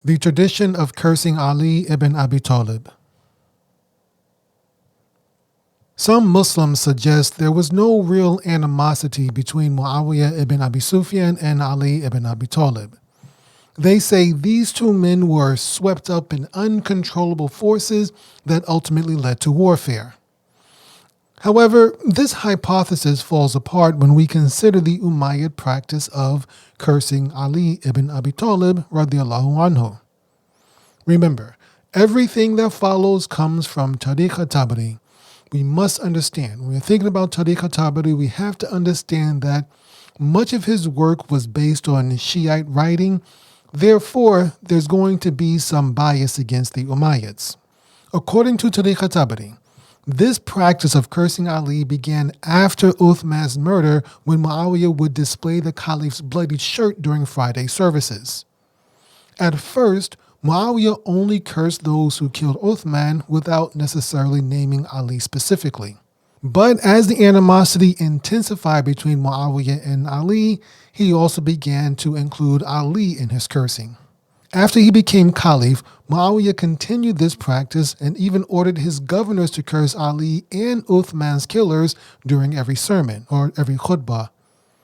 The tradition of cursing Ali ibn Abi Talib. Some Muslims suggest there was no real animosity between Muawiyyah ibn Abi Sufyan and Ali ibn Abi Talib. They say these two men were swept up in uncontrollable forces that ultimately led to warfare. However, this hypothesis falls apart when we consider the Umayyad practice of cursing Ali ibn Abi Talib radiallahu anhu. Remember, everything that follows comes from Tariq al-Tabari. We must understand, when we're thinking about Tariq al-Tabari, we have to understand that much of his work was based on Shiite writing. Therefore, there's going to be some bias against the Umayyads. According to Tariq al-Tabari, this practice of cursing Ali began after Uthman's murder, when Muawiyyah would display the caliph's bloodied shirt during Friday services. At first, Muawiyyah only cursed those who killed Uthman without necessarily naming Ali specifically. But as the animosity intensified between Muawiyyah and Ali, he also began to include Ali in his cursing. After he became caliph, Muawiyyah continued this practice and even ordered his governors to curse Ali and Uthman's killers during every sermon or every khutbah.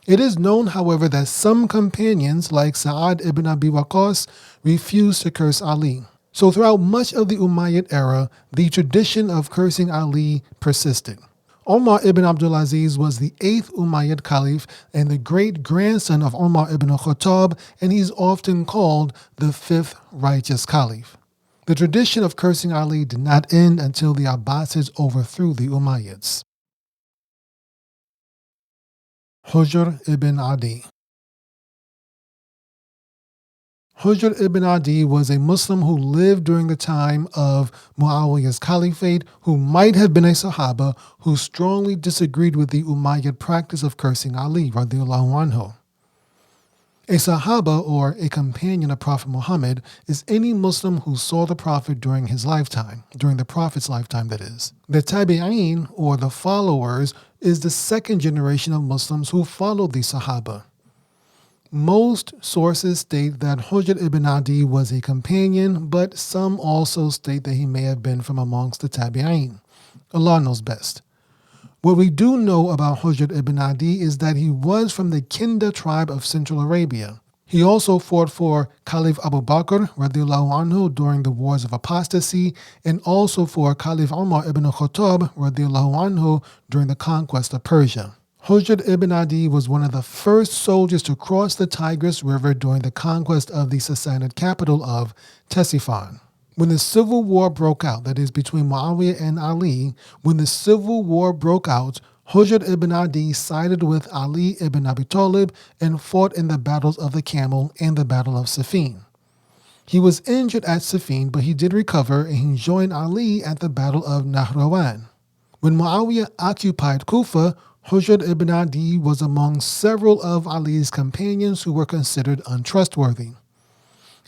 It is known, however, that some companions like Sa'ad ibn Abi Waqqas refused to curse Ali. So throughout much of the Umayyad era, the tradition of cursing Ali persisted. Umar ibn Abdulaziz was the 8th Umayyad Caliph and the great-grandson of Umar ibn al-Khattab, and he's often called the 5th righteous Caliph. The tradition of cursing Ali did not end until the Abbasids overthrew the Umayyads. Hujr ibn Adi. Hujr ibn Adi was a Muslim who lived during the time of Muawiyyah's Caliphate, who might have been a Sahaba who strongly disagreed with the Umayyad practice of cursing Ali radiallahu anhu. A Sahaba, or a companion of Prophet Muhammad, is any Muslim who saw the Prophet during his lifetime, during the Prophet's lifetime that is. The Tabi'een, or the followers, is the second generation of Muslims who followed the Sahaba. Most sources state that Hujr ibn Adi was a companion, but some also state that he may have been from amongst the Tabi'een. Allah knows best. What we do know about Hujr ibn Adi is that he was from the Kinda tribe of Central Arabia. He also fought for Caliph Abu Bakr radiallahu anhu during the Wars of Apostasy, and also for Caliph Umar ibn al-Khattab radiallahu anhu during the conquest of Persia. Hujr ibn Adi was one of the first soldiers to cross the Tigris River during the conquest of the Sassanid capital of Ctesiphon. When the civil war broke out, that is between Muawiyyah and Ali, when the civil war broke out, Hujr ibn Adi sided with Ali ibn Abi Talib and fought in the battles of the Camel and the Battle of Siffin. He was injured at Siffin, but he did recover and he joined Ali at the Battle of Nahrawan. When Muawiyyah occupied Kufa, Hujr ibn Adi was among several of Ali's companions who were considered untrustworthy.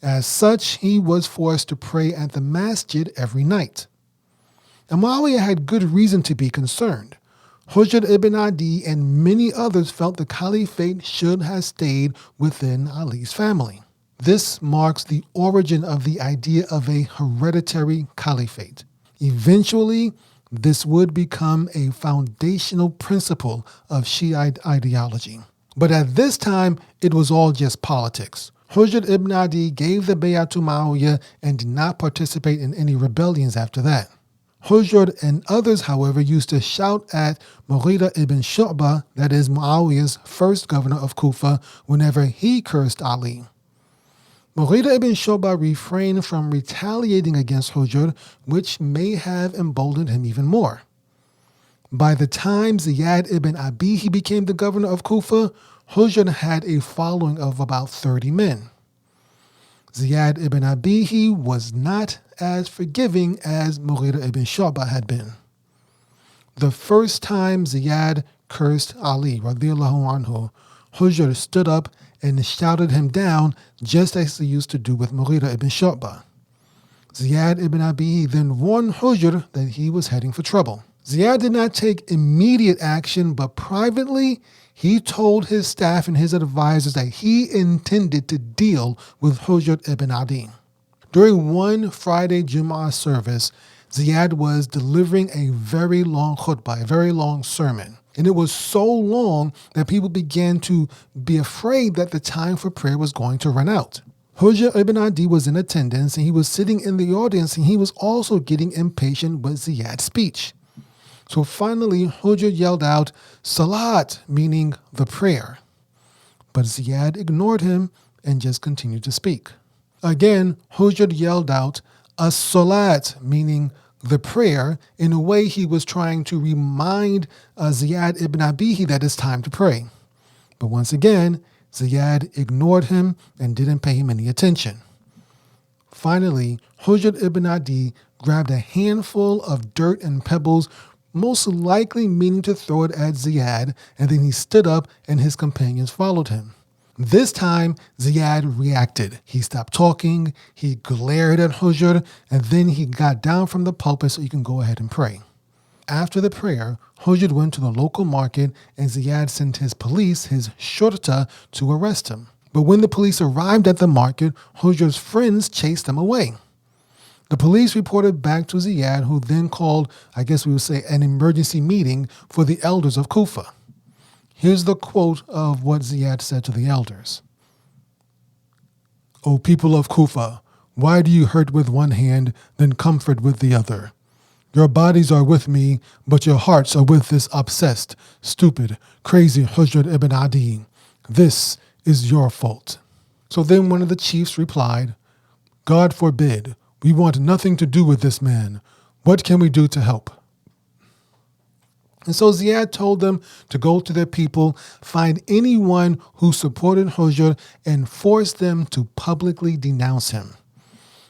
As such, he was forced to pray at the masjid every night. Now, Muawiyyah had good reason to be concerned. Hujr ibn Adi and many others felt the caliphate should have stayed within Ali's family. This marks the origin of the idea of a hereditary caliphate. Eventually, this would become a foundational principle of Shiite ideology. But at this time, it was all just politics. Hujr ibn Adi gave the bay'ah to Muawiyyah and did not participate in any rebellions after that. Hujr and others, however, used to shout at Mughira ibn Shu'bah, that is Muawiyyah's first governor of Kufa, whenever he cursed Ali. Mughira ibn Shu'bah refrained from retaliating against Hujr, which may have emboldened him even more. By the time Ziyad ibn Abihi became the governor of Kufa, Hujr had a following of about 30 men. Ziyad ibn Abihi was not as forgiving as Mughira ibn Shu'bah had been. The first time Ziyad cursed Ali radiallahu anhu, Hujr stood up and shouted him down just as he used to do with Mughira ibn Shu'bah. Ziyad ibn Abihi then warned Hujr that he was heading for trouble. Ziyad did not take immediate action, but privately he told his staff and his advisors that he intended to deal with Hujr ibn Adi. During one Friday Jumu'ah service, Ziyad was delivering a very long khutbah, a very long sermon. And it was so long that people began to be afraid that the time for prayer was going to run out. Hujr ibn Adi was in attendance and he was sitting in the audience and he was also getting impatient with Ziyad's speech. So finally, Hujr yelled out, "Salat," meaning the prayer. But Ziyad ignored him and just continued to speak. Again, Hujr yelled out, "As-salat," meaning the prayer. In a way, he was trying to remind Ziyad ibn Abihi that it's time to pray. But once again, Ziyad ignored him and didn't pay him any attention. Finally, Hujr ibn Adi grabbed a handful of dirt and pebbles, most likely meaning to throw it at Ziyad, and then he stood up and his companions followed him. This time, Ziyad reacted. He stopped talking, he glared at Hujr, and then he got down from the pulpit so he can go ahead and pray. After the prayer, Hujr went to the local market and Ziyad sent his police, his shurta, to arrest him. But when the police arrived at the market, Hujr's friends chased them away. The police reported back to Ziyad, who then called, I guess we would say, an emergency meeting for the elders of Kufa. Here's the quote of what Ziyad said to the elders. "O people of Kufa, why do you hurt with one hand, then comfort with the other? Your bodies are with me, but your hearts are with this obsessed, stupid, crazy Hujr ibn Adi. This is your fault." So then one of the chiefs replied, "God forbid, we want nothing to do with this man. What can we do to help?" And so Ziyad told them to go to their people, find anyone who supported Hujr, and force them to publicly denounce him.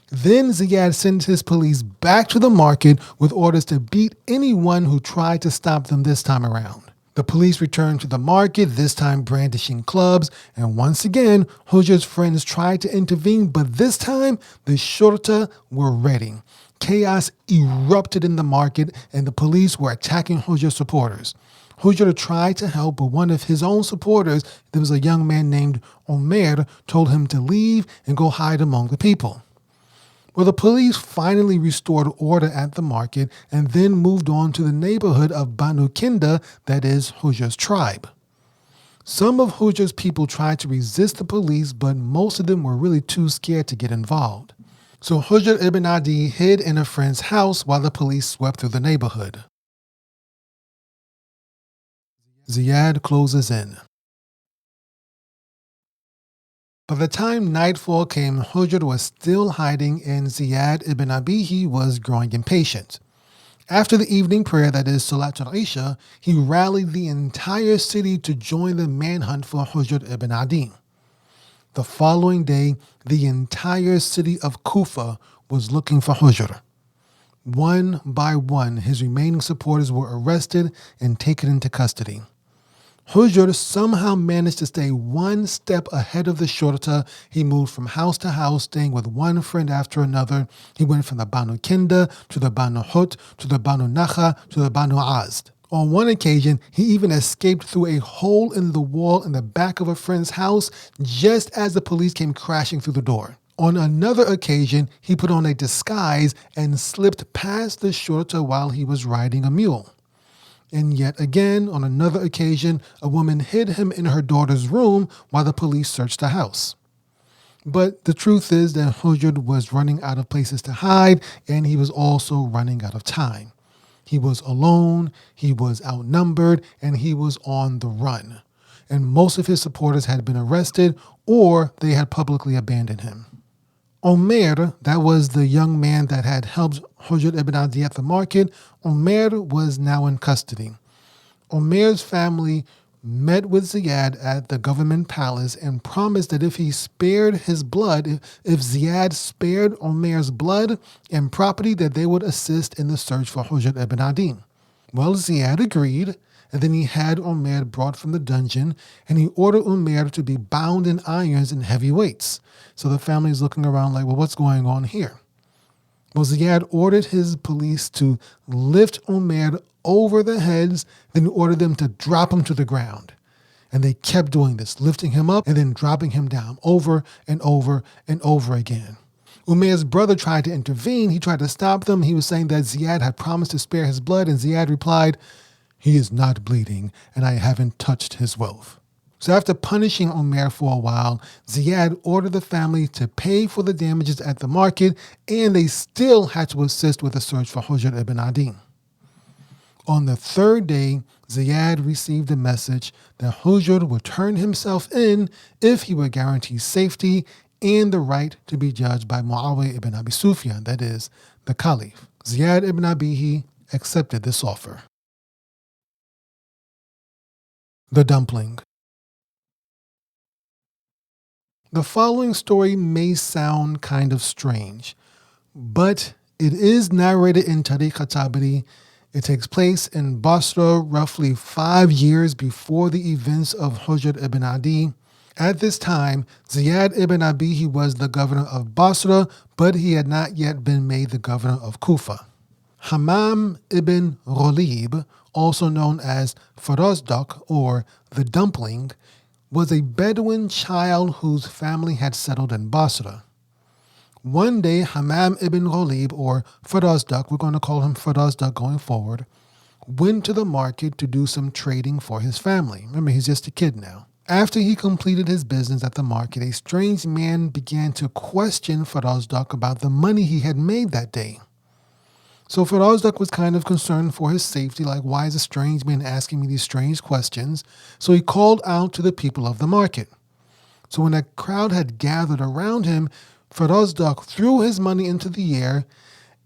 Then Ziyad sent his police back to the market with orders to beat anyone who tried to stop them this time around. The police returned to the market, this time brandishing clubs, and once again, Hujr's friends tried to intervene, but this time the shurta were ready. Chaos erupted in the market and the police were attacking Hujr's supporters. Hujr tried to help, but one of his own supporters, there was a young man named Umayyad, told him to leave and go hide among the people. Well, the police finally restored order at the market and then moved on to the neighborhood of Banu Kinda, that is Hujr's tribe. Some of Hujr's people tried to resist the police, but most of them were really too scared to get involved. So Hujr ibn Adi hid in a friend's house while the police swept through the neighborhood. Ziyad closes in. By the time nightfall came, Hujr was still hiding and Ziyad ibn Abihi was growing impatient. After the evening prayer, that is Salatul Isha, he rallied the entire city to join the manhunt for Hujr ibn Adi. The following day, the entire city of Kufa was looking for Hujr. One by one, his remaining supporters were arrested and taken into custody. Hujr somehow managed to stay one step ahead of the shurta. He moved from house to house, staying with one friend after another. He went from the Banu Kinda to the Banu Hut to the Banu Nakha to the Banu Azd. On one occasion, he even escaped through a hole in the wall in the back of a friend's house just as the police came crashing through the door. On another occasion, he put on a disguise and slipped past the shurta while he was riding a mule. And yet again, on another occasion, a woman hid him in her daughter's room while the police searched the house. But the truth is that Hujr was running out of places to hide, and he was also running out of time. He was alone, he was outnumbered, and he was on the run. And most of his supporters had been arrested or they had publicly abandoned him. Umayyad, that was the young man that had helped Hujr ibn Adi at the market, Umayyad was now in custody. Umayyad's family met with Ziyad at the government palace and promised that if he spared his blood, if Ziyad spared Umayyad's blood and property, that they would assist in the search for Hujr ibn Adi. Well, Ziyad agreed, and then he had Umayyad brought from the dungeon, and he ordered Umayyad to be bound in irons and heavy weights. So the family is looking around like, well, what's going on here? Well, Ziyad ordered his police to lift Umayyad over the heads, then he ordered them to drop him to the ground. And they kept doing this, lifting him up and then dropping him down over and over and over again. Umayyad's brother tried to intervene. He tried to stop them. He was saying that Ziyad had promised to spare his blood, and Ziyad replied, "He is not bleeding, and I haven't touched his wealth." So after punishing Umayyad for a while, Ziyad ordered the family to pay for the damages at the market, and they still had to assist with the search for Hujr ibn Adi. On the third day, Ziyad received a message that Hujr would turn himself in if he would guarantee safety and the right to be judged by Muawiyyah ibn Abi Sufyan, that is, the Caliph. Ziyad ibn Abihi accepted this offer. The dumpling. The following story may sound kind of strange, but it is narrated in Tariq al-Tabari. It takes place in Basra roughly 5 years before the events of Hujr ibn Adi. At this time, Ziyad ibn Abihi was the governor of Basra, but he had not yet been made the governor of Kufa. Hammam ibn Ghalib, also known as Farazdaq or the Dumpling, was a Bedouin child whose family had settled in Basra. One day, Hammam ibn Ghalib, or Farazdaq, we're going to call him Farazdaq going forward, went to the market to do some trading for his family. Remember, he's just a kid now. After he completed his business at the market, a strange man began to question Farazdaq about the money he had made that day. So Farazdaq was kind of concerned for his safety, like, why is a strange man asking me these strange questions? So he called out to the people of the market. So when a crowd had gathered around him, Farazdaq threw his money into the air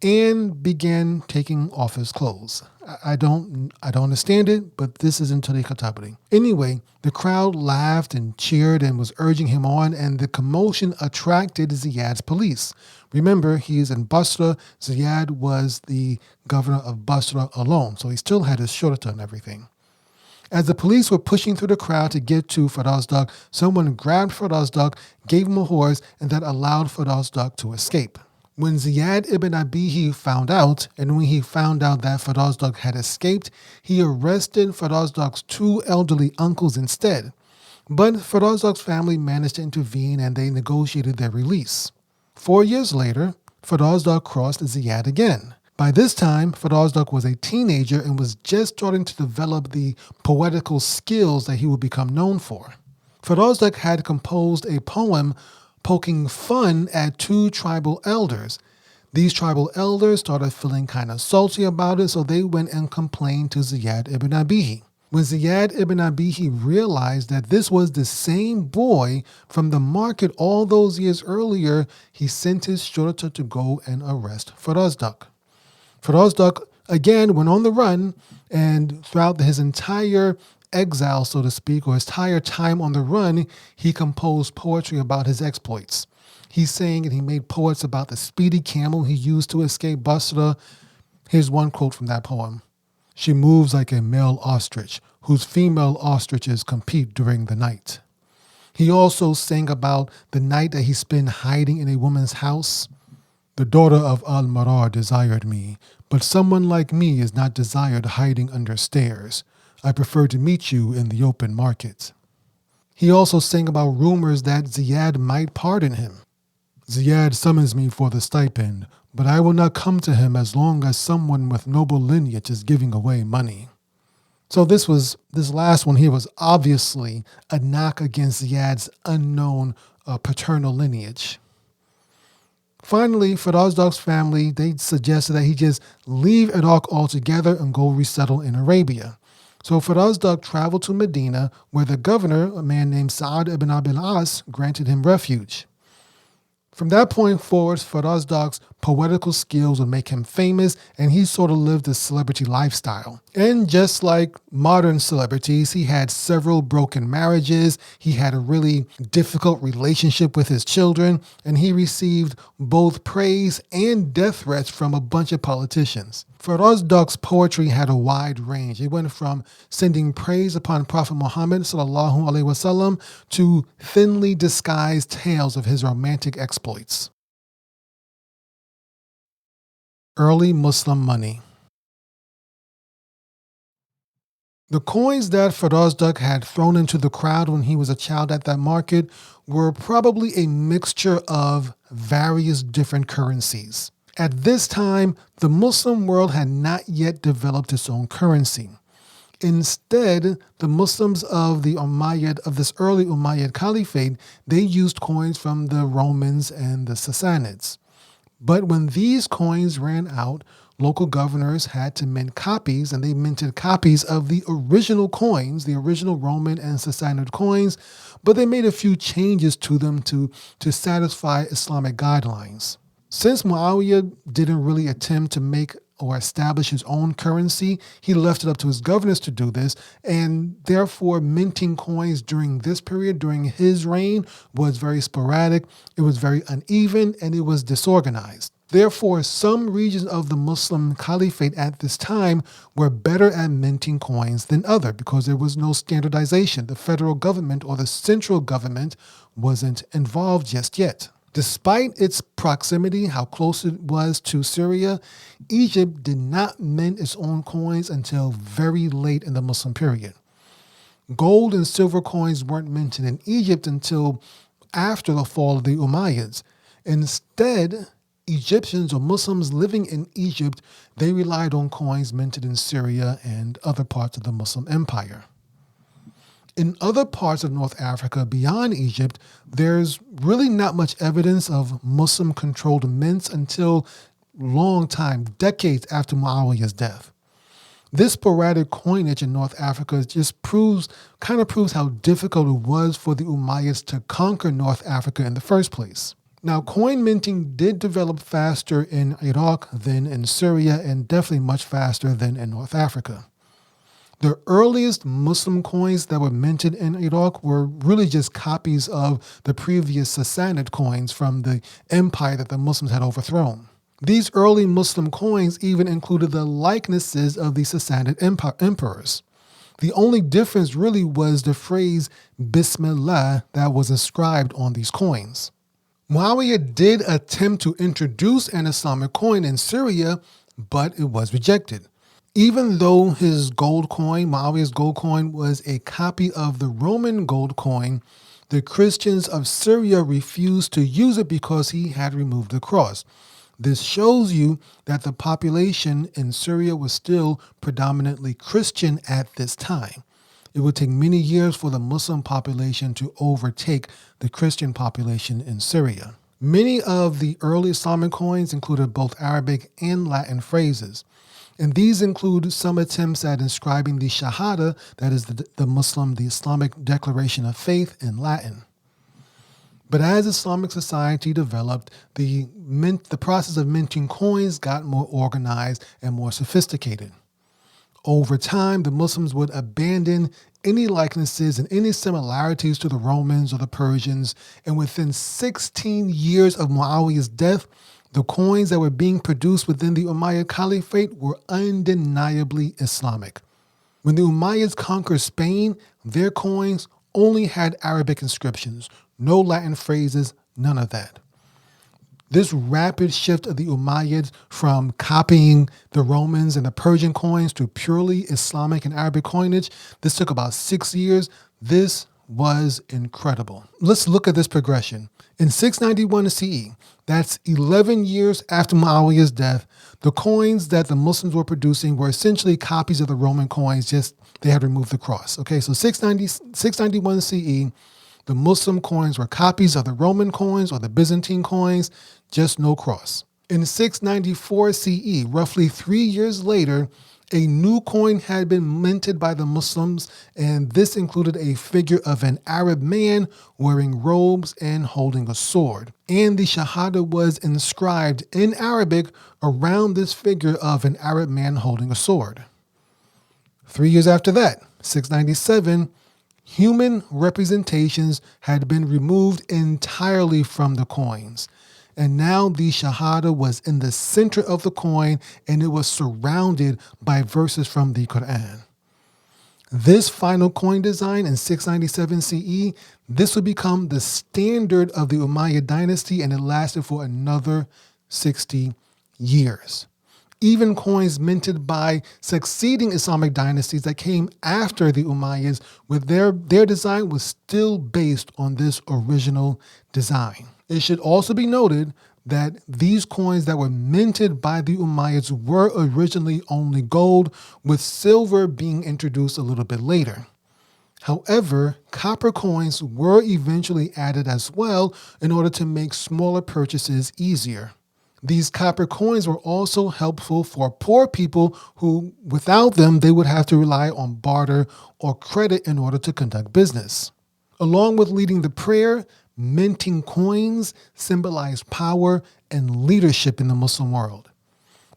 and began taking off his clothes. I don't understand it, but this is in Tariq al-Tabari. Anyway, the crowd laughed and cheered and was urging him on, and the commotion attracted Ziyad's police. Remember, he is in Basra. Ziyad was the governor of Basra alone, so he still had his shurta and everything. As the police were pushing through the crowd to get to Farazdaq, someone grabbed Farazdaq, gave him a horse, and that allowed Farazdaq to escape. When Ziyad ibn Abihi found out, and when he found out that Farazdaq had escaped, he arrested Farazdaq's 2 elderly uncles instead. But Farazdaq's family managed to intervene and they negotiated their release. 4 years later, Farazdaq crossed Ziyad again. By this time, Farazdaq was a teenager and was just starting to develop the poetical skills that he would become known for. Farazdaq had composed a poem poking fun at 2 tribal elders. These tribal elders started feeling kind of salty about it, so they went and complained to Ziyad ibn Abihi. When Ziyad ibn Abihi realized that this was the same boy from the market all those years earlier, he sent his shurta to go and arrest Farazdaq. Farazdaq again went on the run, and throughout his entire exile, so to speak, or his entire time on the run, he composed poetry about his exploits. He sang and he made poets about the speedy camel he used to escape Basra. Here's one quote from that poem. "She moves like a male ostrich, whose female ostriches compete during the night." He also sang about the night that he spent hiding in a woman's house. "The daughter of Al-Marar desired me, but someone like me is not desired hiding under stairs. I prefer to meet you in the open market." He also sang about rumors that Ziyad might pardon him. "Ziyad summons me for the stipend, but I will not come to him as long as someone with noble lineage is giving away money." So this last one here was obviously a knock against Ziyad's unknown paternal lineage. Finally, Farazdaq's family, they suggested that he just leave Iraq altogether and go resettle in Arabia. So Farazdaq traveled to Medina, where the governor, a man named Sa'ad ibn Abil As, granted him refuge. From that point forward, Farazdaq's poetical skills would make him famous, and he sort of lived a celebrity lifestyle. And just like modern celebrities, he had several broken marriages, he had a really difficult relationship with his children, and he received both praise and death threats from a bunch of politicians. Farazdaq's poetry had a wide range. It went from sending praise upon Prophet Muhammad ﷺ to thinly disguised tales of his romantic exploits. Early Muslim money. The coins that Farazdaq had thrown into the crowd when he was a child at that market were probably a mixture of various different currencies. At this time, the Muslim world had not yet developed its own currency. Instead, the Muslims of this early Umayyad Caliphate, they used coins from the Romans and the Sassanids. But when these coins ran out, local governors had to mint copies, and they minted copies of the original coins, the original Roman and Sassanid coins, but they made a few changes to them to satisfy Islamic guidelines. Since Muawiyyah didn't really attempt to make or establish his own currency, he left it up to his governors to do this, and therefore minting coins during this period, during his reign, was very sporadic, it was very uneven, and it was disorganized. Therefore, some regions of the Muslim Caliphate at this time were better at minting coins than others because there was no standardization. The federal government or the central government wasn't involved just yet. Despite its proximity, how close it was to Syria, Egypt did not mint its own coins until very late in the Muslim period. Gold and silver coins weren't minted in Egypt until after the fall of the Umayyads. Instead, Egyptians or Muslims living in Egypt, they relied on coins minted in Syria and other parts of the Muslim empire. In other parts of North Africa beyond Egypt, there's really not much evidence of Muslim-controlled mints until long time, decades after Muawiyah's death. This sporadic coinage in North Africa just proves how difficult it was for the Umayyads to conquer North Africa in the first place. Now, coin minting did develop faster in Iraq than in Syria, and definitely much faster than in North Africa. The earliest Muslim coins that were minted in Iraq were really just copies of the previous Sassanid coins from the empire that the Muslims had overthrown. These early Muslim coins even included the likenesses of the Sassanid emperors. The only difference really was the phrase Bismillah that was inscribed on these coins. Muawiyyah did attempt to introduce an Islamic coin in Syria, but it was rejected. Even though his gold coin, Muawiyah's gold coin, was a copy of the Roman gold coin, the Christians of Syria refused to use it because he had removed the cross. This shows you that the population in Syria was still predominantly Christian at this time. It would take many years for the Muslim population to overtake the Christian population in Syria. Many of the early Islamic coins included both Arabic and Latin phrases. And these include some attempts at inscribing the Shahada, that is the Islamic declaration of faith, in Latin. But as Islamic society developed, the process of minting coins got more organized and more sophisticated. Over time, the Muslims would abandon any likenesses and any similarities to the Romans or the Persians, and within 16 years of Muawiyah's death, the coins that were being produced within the Umayyad Caliphate were undeniably Islamic. When the Umayyads conquered Spain, their coins only had Arabic inscriptions, no Latin phrases, none of that. This rapid shift of the Umayyads from copying the Romans and the Persian coins to purely Islamic and Arabic coinage, this took about 6 years. This was incredible. Let's look at this progression. In 691 CE, that's 11 years after Muawiyah's death, the coins that the Muslims were producing were essentially copies of the Roman coins, just they had removed the cross. Okay, so 691 CE, the Muslim coins were copies of the Roman coins or the Byzantine coins, just no cross. In 694 CE, roughly 3 years later, a new coin had been minted by the Muslims, and this included a figure of an Arab man wearing robes and holding a sword. And the Shahada was inscribed in Arabic around this figure of an Arab man holding a sword. 3 years after that, 697, human representations had been removed entirely from the coins. And now the Shahada was in the center of the coin, and it was surrounded by verses from the Quran. This final coin design in 697 CE, this would become the standard of the Umayyad dynasty, and it lasted for another 60 years. Even coins minted by succeeding Islamic dynasties that came after the Umayyads, with their design was still based on this original design. It should also be noted that these coins that were minted by the Umayyads were originally only gold, with silver being introduced a little bit later. However, copper coins were eventually added as well in order to make smaller purchases easier. These copper coins were also helpful for poor people who, without them, they would have to rely on barter or credit in order to conduct business. Along with leading the prayer, minting coins symbolized power and leadership in the Muslim world.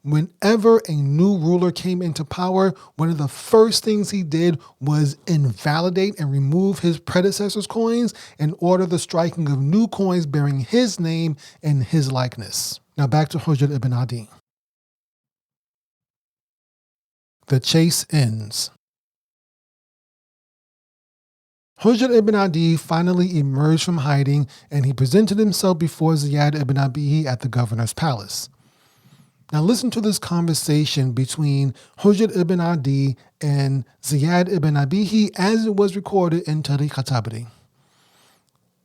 Whenever a new ruler came into power, one of the first things he did was invalidate and remove his predecessor's coins and order the striking of new coins bearing his name and his likeness. Now back to Hujr ibn Adi. The chase ends. Hujr ibn Adi finally emerged from hiding, and he presented himself before Ziyad ibn Abihi at the governor's palace. Now listen to this conversation between Hujr ibn Adi and Ziyad ibn Abihi as it was recorded in Tariq al-Tabari.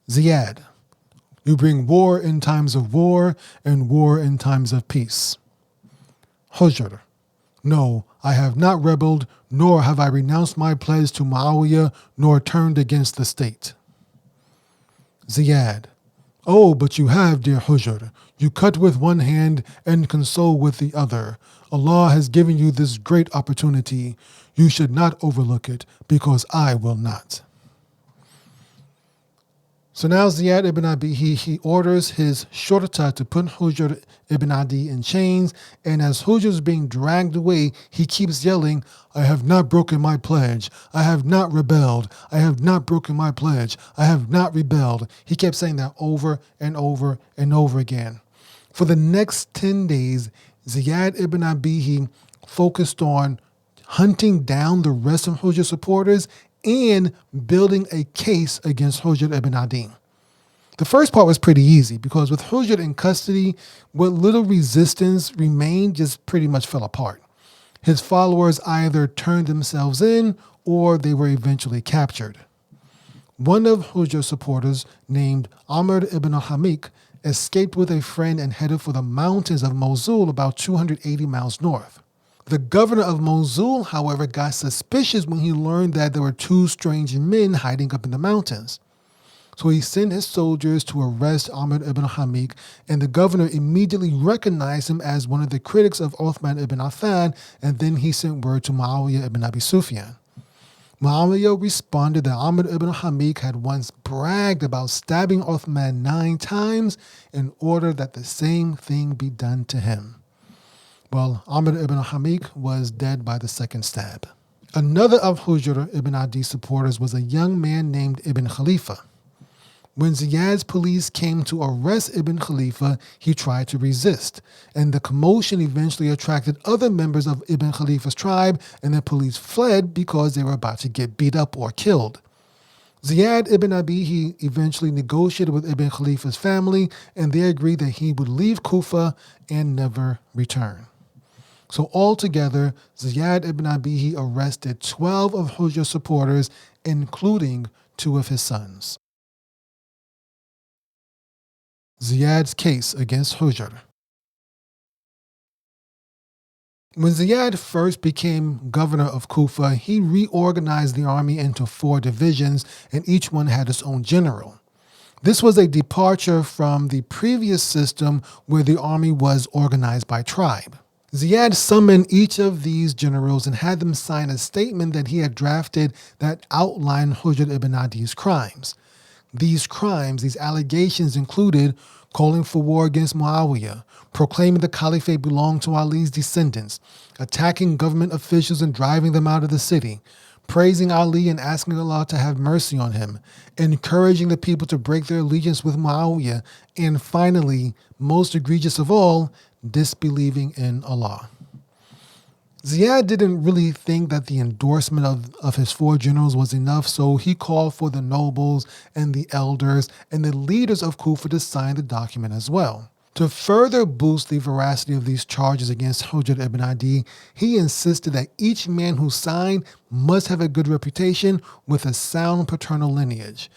Ziyad: you bring war in times of war and war in times of peace. Hujr: no, I have not rebelled, nor have I renounced my pledge to Muawiyyah, nor turned against the state. Ziyad: oh, but you have, dear Hujr. You cut with one hand and console with the other. Allah has given you this great opportunity. You should not overlook it, because I will not. So now Ziyad ibn Abihi, he orders his shurta to put Hujr ibn Adi in chains, and as Hujr is being dragged away, he keeps yelling, I have not broken my pledge. I have not rebelled. I have not broken my pledge. I have not rebelled. He kept saying that over and over and over again. For the next 10 days, Ziyad ibn Abihi focused on hunting down the rest of Hujr's supporters and building a case against Hujr ibn Adi. The first part was pretty easy because with Hujr in custody, what little resistance remained just pretty much fell apart. His followers either turned themselves in or they were eventually captured. One of Hujr's supporters, named Amr ibn al-Hamik, escaped with a friend and headed for the mountains of Mosul, about 280 miles north. The governor of Mosul, however, got suspicious when he learned that there were two strange men hiding up in the mountains. So he sent his soldiers to arrest Amr ibn Hamik, and the governor immediately recognized him as one of the critics of Uthman ibn Affan, and then he sent word to Muawiyyah ibn Abi Sufyan. Muawiyyah responded that Amr ibn Hamik had once bragged about stabbing Uthman 9 times in order that the same thing be done to him. Well, Amr ibn Hamik was dead by the second stab. Another of Hujr ibn Adi's supporters was a young man named Ibn Khalifa. When Ziyad's police came to arrest Ibn Khalifa, he tried to resist, and the commotion eventually attracted other members of Ibn Khalifa's tribe, and the police fled because they were about to get beat up or killed. Ziyad ibn Abihi eventually negotiated with Ibn Khalifa's family, and they agreed that he would leave Kufa and never return. So altogether, Ziyad ibn Abihi arrested 12 of Hujr's supporters, including 2 of his sons. Ziyad's case against Hujr. When Ziyad first became governor of Kufa, he reorganized the army into 4 divisions, and each one had its own general. This was a departure from the previous system where the army was organized by tribe. Ziyad summoned each of these generals and had them sign a statement that he had drafted that outlined Hujr ibn Adi's crimes. These crimes, these allegations included calling for war against Muawiyyah, proclaiming the caliphate belonged to Ali's descendants, attacking government officials and driving them out of the city, praising Ali and asking Allah to have mercy on him, encouraging the people to break their allegiance with Muawiyyah, and finally, most egregious of all, disbelieving in Allah. Ziyad didn't really think that the endorsement of his 4 generals was enough, so he called for the nobles and the elders and the leaders of Kufa to sign the document as well. To further boost the veracity of these charges against Hujr ibn Adi, he insisted that each man who signed must have a good reputation with a sound paternal lineage.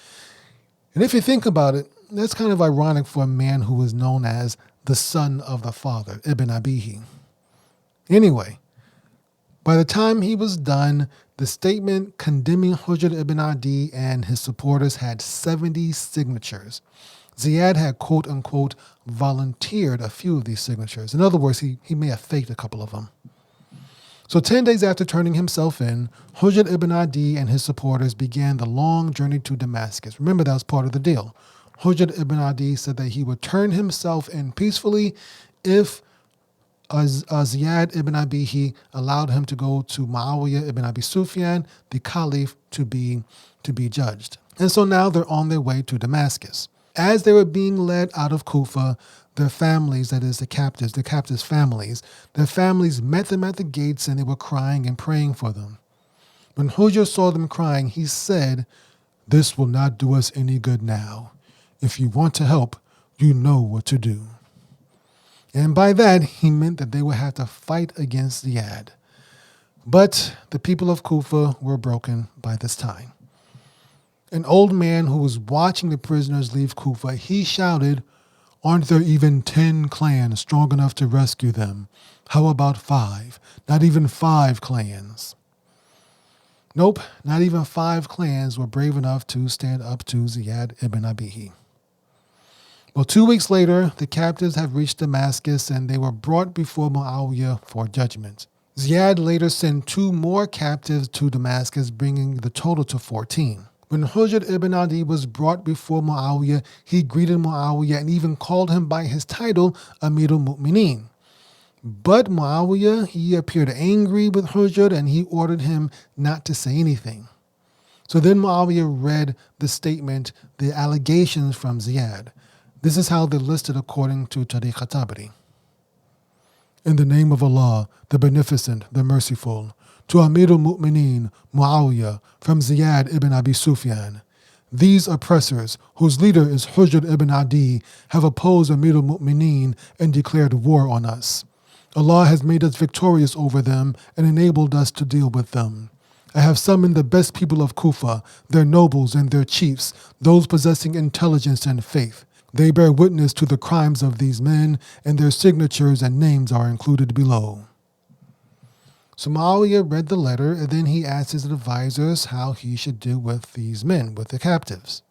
And if you think about it, that's kind of ironic for a man who was known as the son of the father, Ibn Abihi. Anyway, by the time he was done, the statement condemning Hujr ibn Adi and his supporters had 70 signatures. Ziyad had, quote unquote, volunteered a few of these signatures. In other words, he may have faked a couple of them. So 10 days after turning himself in, Hujr ibn Adi and his supporters began the long journey to Damascus. Remember, that was part of the deal. Hujr ibn Adi said that he would turn himself in peacefully if Ziyad ibn Abihi allowed him to go to Muawiyyah ibn Abi Sufyan, the caliph, to be judged. And so now they're on their way to Damascus. As they were being led out of Kufa, their families, that is the captives' families, their families met them at the gates and they were crying and praying for them. When Hujr saw them crying, he said, "This will not do us any good now. If you want to help, you know what to do." And by that, he meant that they would have to fight against Ziyad. But the people of Kufa were broken by this time. An old man who was watching the prisoners leave Kufa, he shouted, "Aren't there even 10 clans strong enough to rescue them? How about 5? Not even 5 clans." Nope, not even 5 clans were brave enough to stand up to Ziyad ibn Abihi. Well, 2 weeks later, the captives have reached Damascus and they were brought before Muawiyyah for judgment. Ziyad later sent 2 more captives to Damascus, bringing the total to 14. When Hujr ibn Adi was brought before Muawiyyah, he greeted Muawiyyah and even called him by his title, Amir al-Mu'mineen. But Muawiyyah, he appeared angry with Hujr and he ordered him not to say anything. So then Muawiyyah read the statement, the allegations from Ziyad. This is how they're listed according to Tariq al-Tabari. "In the name of Allah, the Beneficent, the Merciful, to Amir al-Mu'mineen, Muawiyyah, from Ziyad ibn Abi Sufyan. These oppressors, whose leader is Hujr ibn Adi, have opposed Amir al-Mu'mineen and declared war on us. Allah has made us victorious over them and enabled us to deal with them. I have summoned the best people of Kufa, their nobles and their chiefs, those possessing intelligence and faith. They bear witness to the crimes of these men, and their signatures and names are included below." So Muawiyyah read the letter, and then he asked his advisors how he should deal with these men, with the captives.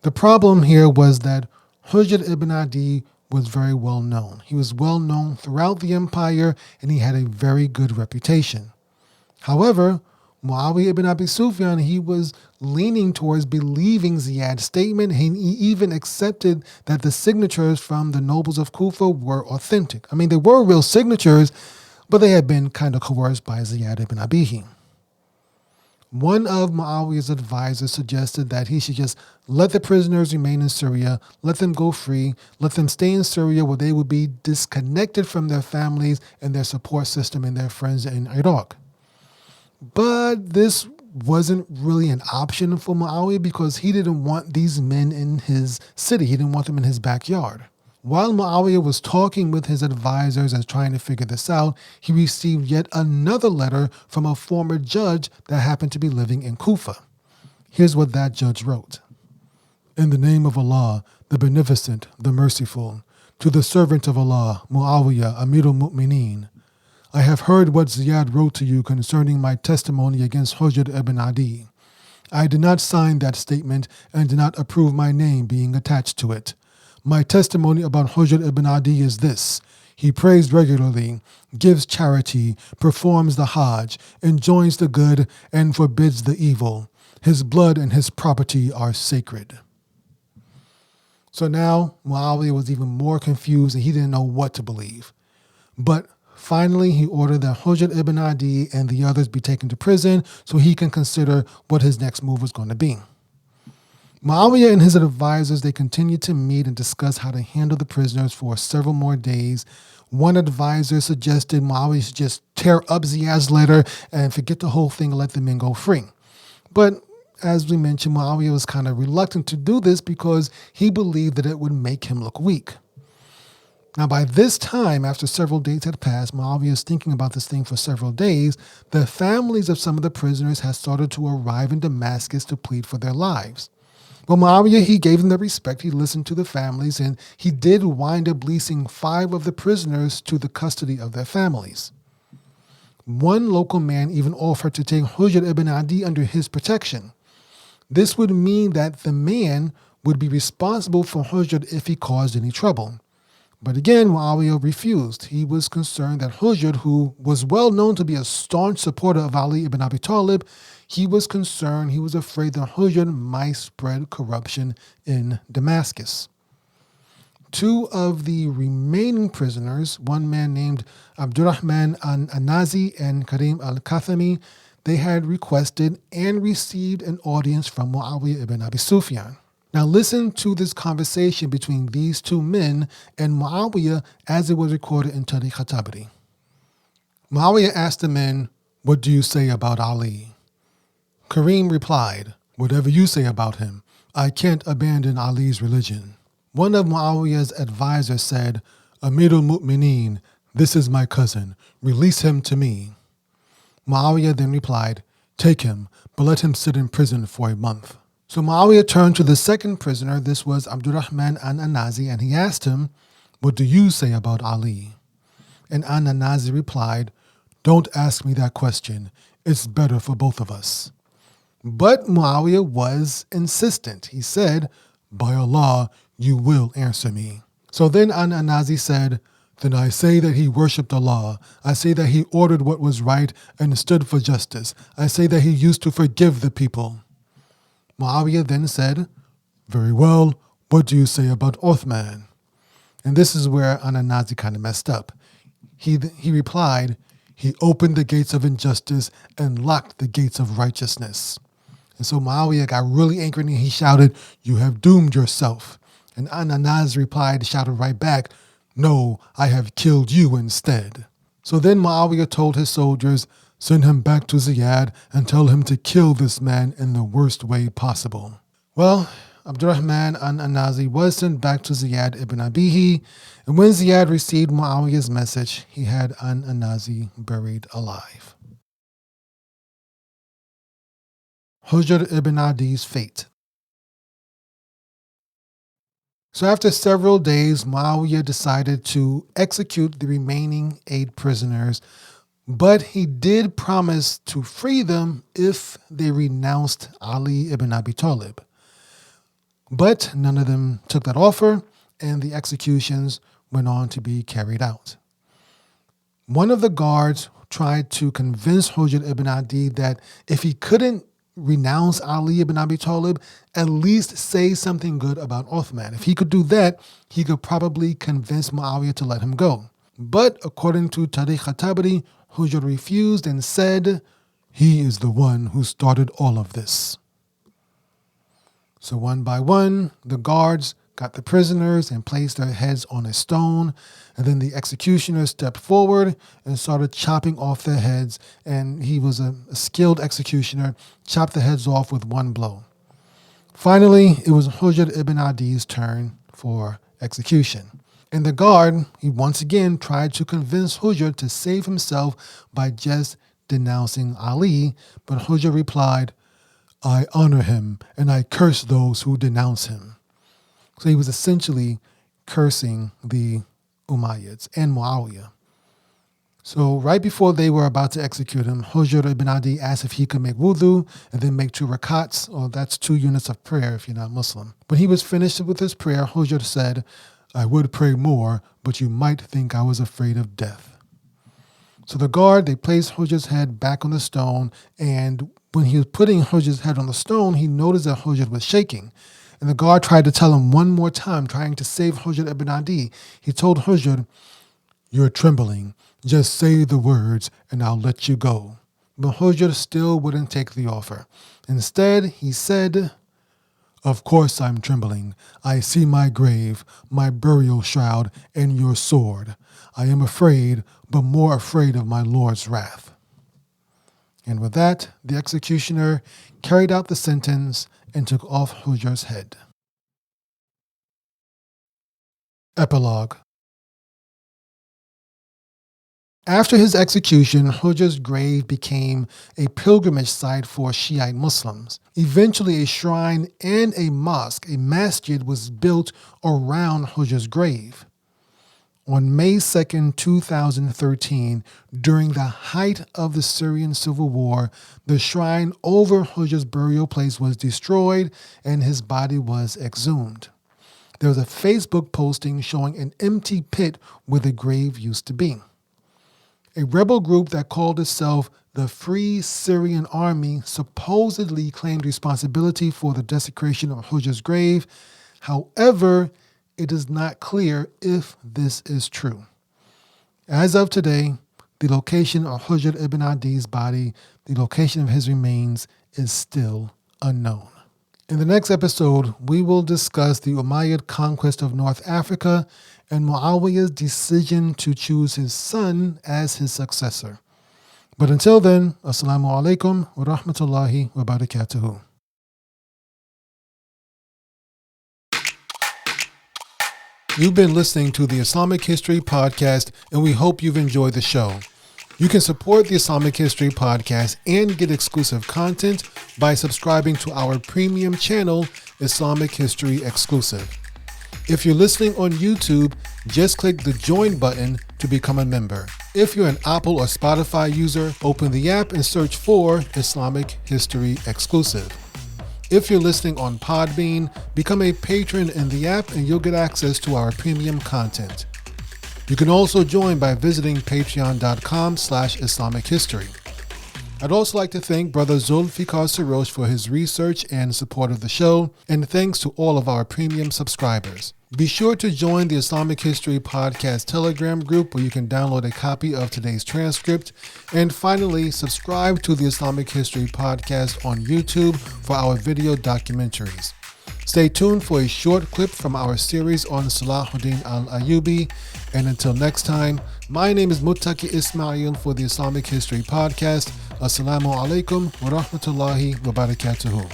The problem here was that Hujr ibn Adi was very well known. He was well known throughout the empire, and he had a very good reputation. However, Muawiyyah ibn Abi Sufyan, he was leaning towards believing Ziyad's statement, and he even accepted that the signatures from the nobles of Kufa were authentic. I mean, they were real signatures, but they had been kind of coerced by Ziyad ibn Abihi. One of Muawiyah's advisors suggested that he should just let the prisoners remain in Syria, let them go free, let them stay in Syria where they would be disconnected from their families and their support system and their friends in Iraq. But this wasn't really an option for Muawiyyah because he didn't want these men in his city. He didn't want them in his backyard. While Muawiyyah was talking with his advisors and trying to figure this out, he received yet another letter from a former judge that happened to be living in Kufa. Here's what that judge wrote. "In the name of Allah, the Beneficent, the Merciful, to the servant of Allah, Muawiyyah, Amir al-Mu'mineen, I have heard what Ziyad wrote to you concerning my testimony against Hujr ibn Adi. I did not sign that statement and did not approve my name being attached to it. My testimony about Hujr ibn Adi is this. He prays regularly, gives charity, performs the Hajj, enjoins the good, and forbids the evil. His blood and his property are sacred." So now Muawiyyah was even more confused and he didn't know what to believe. But finally, he ordered that Hujr ibn Adi and the others be taken to prison so he can consider what his next move was going to be. Muawiyyah and his advisors, they continued to meet and discuss how to handle the prisoners for several more days. One advisor suggested Muawiyyah should just tear up Ziyad's letter and forget the whole thing and let the men go free. But as we mentioned, Muawiyyah was kind of reluctant to do this because he believed that it would make him look weak. Now, by this time, after several days had passed, Muawiyyah is thinking about this thing for several days. The families of some of the prisoners had started to arrive in Damascus to plead for their lives. Well, Muawiyyah, he gave them the respect. He listened to the families, and he did wind up leasing 5 of the prisoners to the custody of their families. One local man even offered to take Hujr ibn Adi under his protection. This would mean that the man would be responsible for Hujr if he caused any trouble. But again, Muawiyyah refused. He was concerned that Hujr, who was well known to be a staunch supporter of Ali ibn Abi Talib, he was afraid that Hujr might spread corruption in Damascus. 2 of the remaining prisoners, one man named Abdurrahman al-Anazi and Karim al-Kathami, they had requested and received an audience from Muawiyyah ibn Abi Sufyan. Now listen to this conversation between these 2 men and Muawiyyah as it was recorded in Tariq al-Tabari. Muawiyyah asked the men, "What do you say about Ali?" Karim replied, "Whatever you say about him, I can't abandon Ali's religion." One of Muawiyyah's advisors said, "Amir al-Mu'mineen, this is my cousin. Release him to me." Muawiyyah then replied, "Take him, but let him sit in prison for a month." So Muawiyyah turned to the second prisoner, this was Abdurrahman al-Anazi, and he asked him, "What do you say about Ali?" And al-Anazi replied, "Don't ask me that question. It's better for both of us." But Muawiyyah was insistent. He said, "By Allah, you will answer me." So then al-Anazi said, "Then I say that he worshipped Allah. I say that he ordered what was right and stood for justice. I say that he used to forgive the people." Muawiyyah then said, "Very well, what do you say about Uthman?" And this is where al-Anazi kind of messed up. He replied, "He opened the gates of injustice and locked the gates of righteousness." And so Muawiyyah got really angry and he shouted, "You have doomed yourself." And al-Anazi shouted right back, "No, I have killed you instead." So then Muawiyyah told his soldiers, "Send him back to Ziyad and tell him to kill this man in the worst way possible." Well, Abdurrahman al-Anazi was sent back to Ziyad ibn Abihi, and when Ziyad received Muawiyyah's message, he had al-Anazi buried alive. Hujr ibn Adi's fate. So after several days, Muawiyyah decided to execute the remaining 8 prisoners, but he did promise to free them if they renounced Ali ibn Abi Talib. But none of them took that offer, and the executions went on to be carried out. One of the guards tried to convince Hujr ibn Adi that if he couldn't renounce Ali ibn Abi Talib, at least say something good about Uthman. If he could do that, he could probably convince Muawiyyah to let him go. But according to Tariq al-Tabari, Hujr refused and said, "He is the one who started all of this." So one by one, the guards got the prisoners and placed their heads on a stone, and then the executioner stepped forward and started chopping off their heads, and he was a skilled executioner, chopped the heads off with one blow. Finally, it was Hujr ibn Adi's turn for execution. And the guard, he once again tried to convince Hujr to save himself by just denouncing Ali, but Hujr replied, "I honor him and I curse those who denounce him." So he was essentially cursing the Umayyads and Muawiyyah. So right before they were about to execute him, Hujr ibn Adi asked if he could make wudu and then make 2 rakats, or that's 2 units of prayer if you're not Muslim. When he was finished with his prayer, Hujr said, "I would pray more, but you might think I was afraid of death." So the guard, they placed Hujr's head back on the stone, and when he was putting Hujr's head on the stone, he noticed that Hujr was shaking. And the guard tried to tell him one more time, trying to save Hujr ibn Adi. He told Hujr, "You're trembling. Just say the words and I'll let you go." But Hujr still wouldn't take the offer. Instead, he said, "Of course I'm trembling. I see my grave, my burial shroud, and your sword. I am afraid, but more afraid of my Lord's wrath." And with that, the executioner carried out the sentence and took off Hujr's head. Epilogue. After his execution, Hujr's grave became a pilgrimage site for Shiite Muslims. Eventually, a shrine and a mosque, a masjid, was built around Hujr's grave. On May 2nd, 2013, during the height of the Syrian civil war, the shrine over Hujr's burial place was destroyed and his body was exhumed. There was a Facebook posting showing an empty pit where the grave used to be. A rebel group that called itself the Free Syrian Army supposedly claimed responsibility for the desecration of Hujr's grave. However, it is not clear if this is true. As of today, the location of Hujr ibn Adi's body, the location of his remains, is still unknown. In the next episode, we will discuss the Umayyad conquest of North Africa and Muawiyyah's decision to choose his son as his successor. But until then, Assalamu alaikum wa rahmatullahi wa barakatuhu. You've been listening to the Islamic History Podcast, and we hope you've enjoyed the show. You can support the Islamic History Podcast and get exclusive content by subscribing to our premium channel, Islamic History Exclusive. If you're listening on YouTube, just click the join button to become a member. If you're an Apple or Spotify user, open the app and search for Islamic History Exclusive. If you're listening on Podbean, become a patron in the app and you'll get access to our premium content. You can also join by visiting patreon.com/Islamic History. I'd also like to thank Brother Zulfikar Sarosh for his research and support of the show, and thanks to all of our premium subscribers. Be sure to join the Islamic History Podcast Telegram group where you can download a copy of today's transcript. And finally, subscribe to the Islamic History Podcast on YouTube for our video documentaries. Stay tuned for a short clip from our series on Salahuddin al-Ayyubi. And until next time, my name is Muttaqi Ismail for the Islamic History Podcast. Assalamu alaikum wa rahmatullahi wa barakatuhu.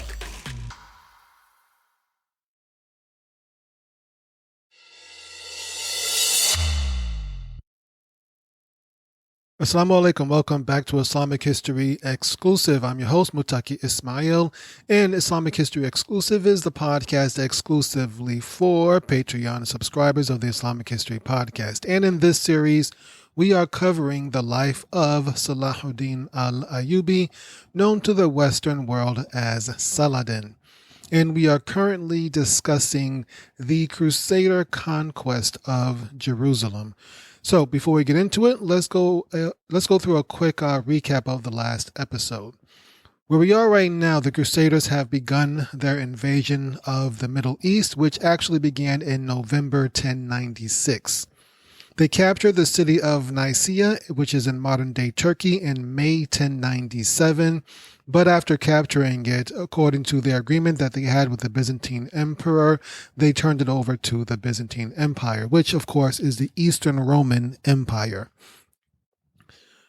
Assalamu alaikum. Welcome back to Islamic History Exclusive. I'm your host, Muttaqi Ismail, and Islamic History Exclusive is the podcast exclusively for Patreon subscribers of the Islamic History Podcast. And in this series, we are covering the life of Salahuddin al-Ayyubi, known to the Western world as Saladin. And we are currently discussing the Crusader conquest of Jerusalem. So before we get into it, let's go through a quick recap of the last episode. Where we are right now, the Crusaders have begun their invasion of the Middle East, which actually began in November 1096. They captured the city of Nicaea, which is in modern-day Turkey, in May 1097. But after capturing it, according to the agreement that they had with the Byzantine Emperor, they turned it over to the Byzantine Empire, which of course is the Eastern Roman Empire.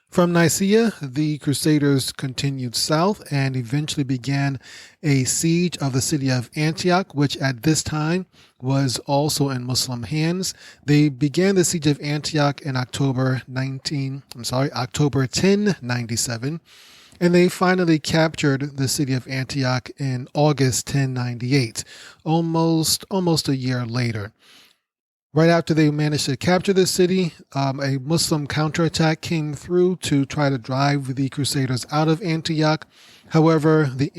From Nicaea, the Crusaders continued south and eventually began a siege of the city of Antioch, which at this time was also in Muslim hands. They began the siege of Antioch in October 1097. And they finally captured the city of Antioch in August 1098, almost a year later. Right after they managed to capture the city, a Muslim counterattack came through to try to drive the Crusaders out of Antioch. However, the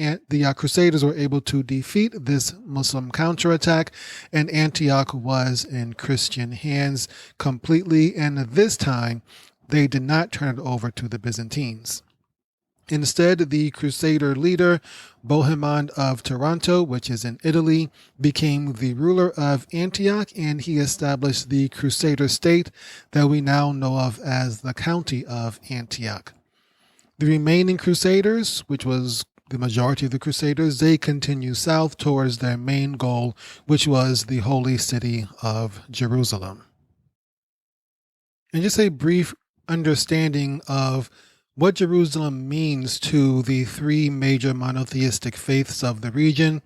Crusaders were able to defeat this Muslim counterattack, and Antioch was in Christian hands completely. And this time, they did not turn it over to the Byzantines. Instead, the Crusader leader, Bohemond of Taranto, which is in Italy, became the ruler of Antioch, and he established the Crusader state that we now know of as the County of Antioch. The remaining Crusaders, which was the majority of the Crusaders, they continued south towards their main goal, which was the holy city of Jerusalem. And just a brief understanding of what Jerusalem means to the three major monotheistic faiths of the region.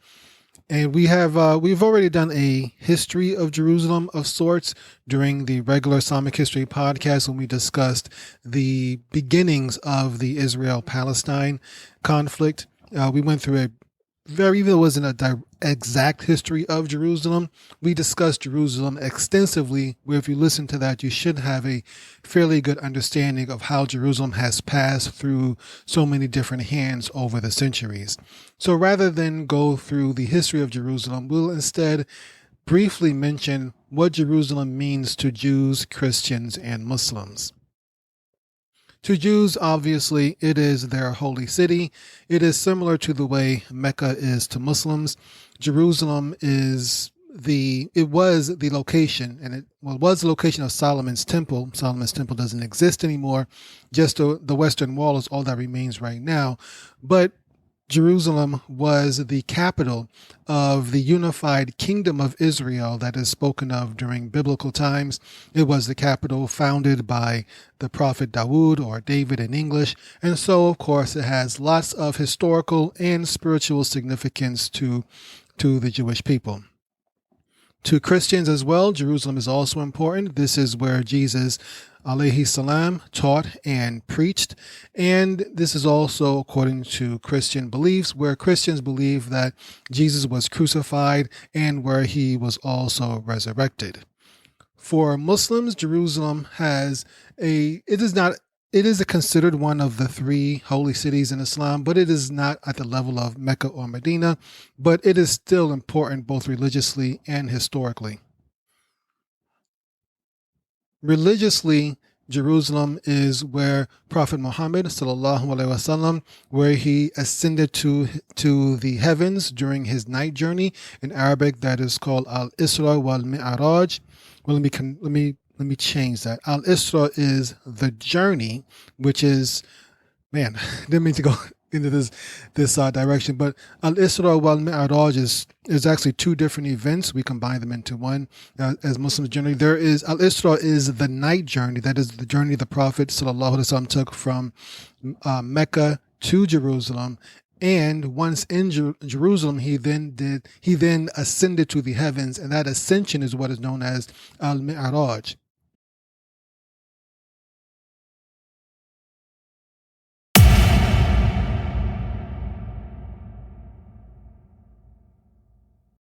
And we've already done a history of Jerusalem of sorts during the regular Islamic history podcast when we discussed the beginnings of the Israel-Palestine conflict. We went through even though it wasn't a exact history of Jerusalem, we discussed Jerusalem extensively, where if you listen to that, you should have a fairly good understanding of how Jerusalem has passed through so many different hands over the centuries. So rather than go through the history of Jerusalem, we'll instead briefly mention what Jerusalem means to Jews, Christians, and Muslims. To Jews, obviously, it is their holy city. It is similar to the way Mecca is to Muslims. Jerusalem was the location, and it was the location of Solomon's temple. Solomon's temple doesn't exist anymore. Just the Western Wall is all that remains right now. But Jerusalem was the capital of the unified kingdom of Israel that is spoken of during biblical times. It was the capital founded by the prophet Dawood, or David in English. And so, of course, it has lots of historical and spiritual significance to the Jewish people. To Christians as well, Jerusalem is also important. This is where Jesus, alayhi salam, taught and preached. And this is also according to Christian beliefs, where Christians believe that Jesus was crucified and where he was also resurrected. For Muslims, Jerusalem it is considered one of the three holy cities in Islam, but it is not at the level of Mecca or Medina, but it is still important both religiously and historically. Religiously, Jerusalem is where Prophet Muhammad sallallahu alaihi wasallam, where he ascended to the heavens during his night journey. In Arabic, that is called al-Isra wal-Mi'raj. Well, let me change that. Al-Isra is the journey, which is, man, didn't mean to go into this direction, but Al-Isra wal-Mi'raj is actually two different events. We combine them into one. As Muslims generally, Al-Isra is the night journey. That is the journey the Prophet sallallahu alaihi wasallam took from Mecca to Jerusalem. And once in Jerusalem, he then ascended to the heavens, and that ascension is what is known as Al-Mi'raj.